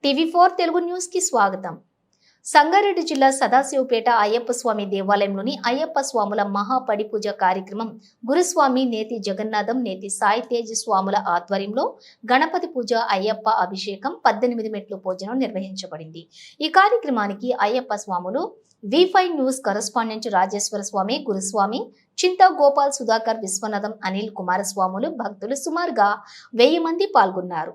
టీవీ4 Telugu news కి స్వాగతం. సంగారెడ్డి జిల్లా సదాశివపేట అయ్యప్ప స్వామి దేవాలయంలోని అయ్యప్ప స్వాముల మహాపడి పూజ కార్యక్రమం గురుస్వామి నేతి జగన్నాథం నేతి సాయి తేజ్ స్వాముల ఆధ్వర్యంలో గణపతి పూజ అయ్యప్ప అభిషేకం 18 మెట్లు భోజనం నిర్వహించబడింది. ఈ కార్యక్రమానికి అయ్యప్ప స్వాములు V five news correspondent Rajeshwara Swami Guruswami Chinta Gopal Sudhakar Vishwanatham Anil కుమారస్వాములు భక్తులు సుమారుగా 1000 మంది పాల్గొన్నారు.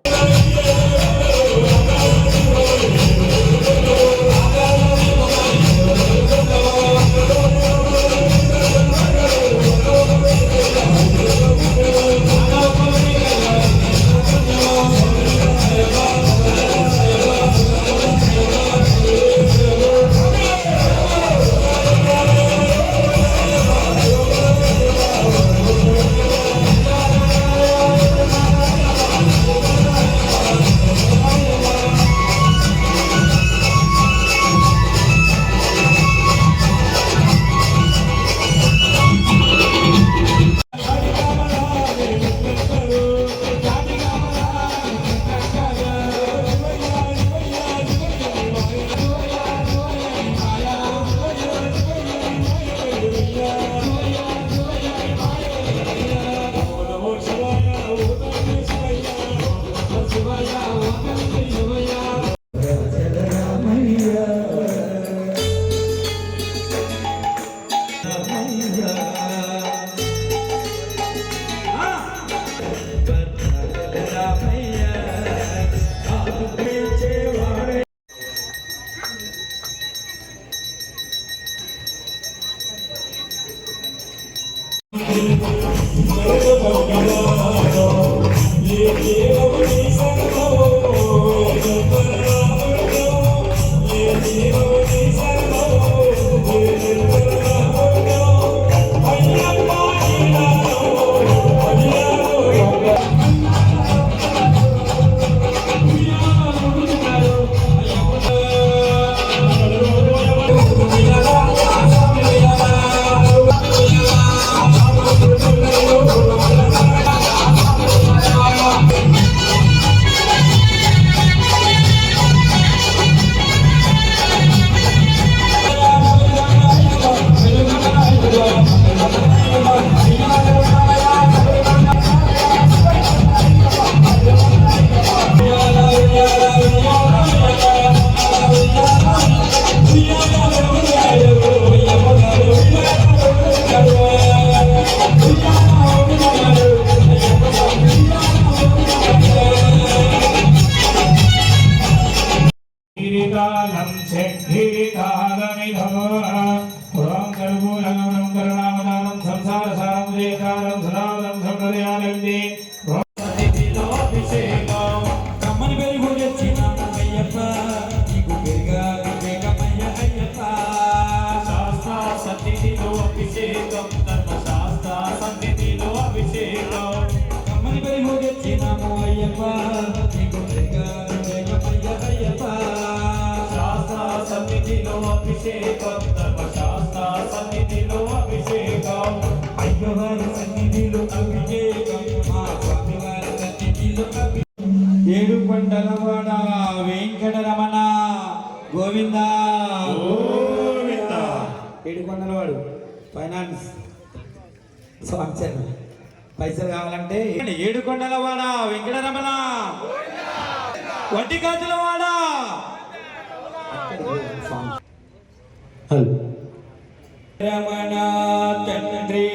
ఏడుకొండలవాడ వెంకటరమణ గోవింద గోవింద. ఏడుకొండలవాడు ఫైనాన్స్ స్పాన్సర్. పైసలు కావాలంటే ఏడుకొండలవాడ వెంకటరమణ వడ్డీ కాజులవాడ రమణ తండ్రి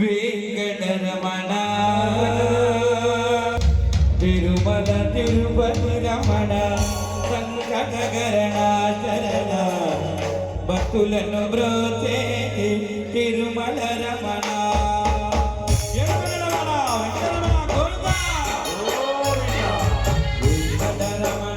వెంకటరమణ తిరుమల తిరుపతి రమణ సంకటకరణ చరణ భక్తులను బ్రోచే తిరుమల రమణ. Rama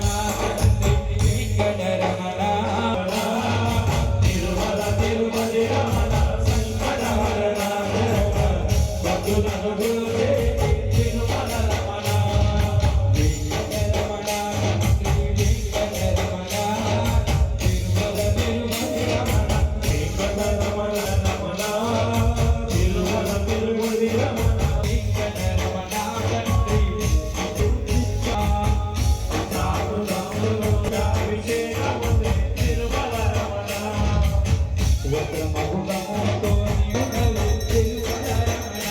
వక్రమగుణముతో నిన్నవి తిరుమల రమణ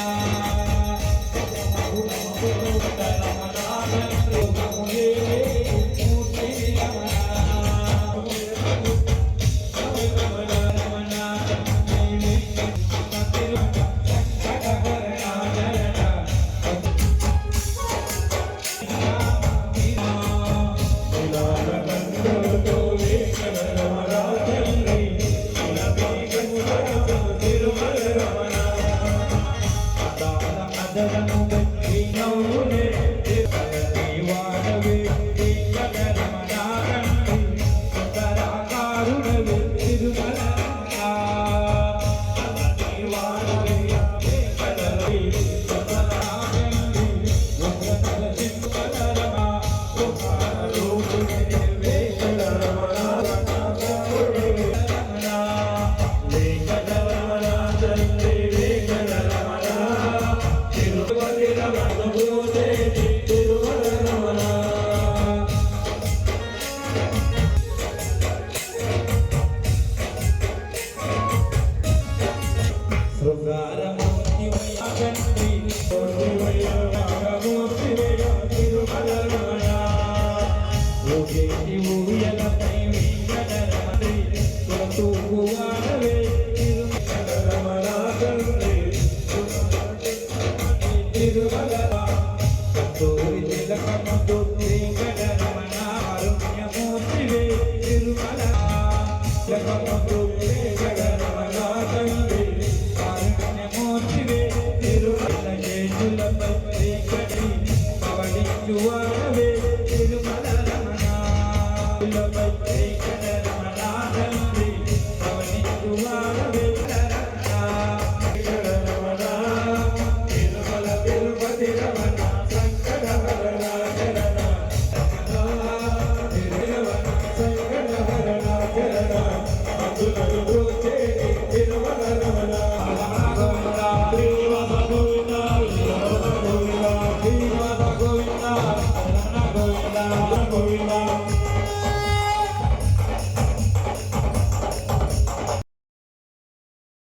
వక్రమగుణముతో రమణ రమణే మూర్తి రమణ తిరుమల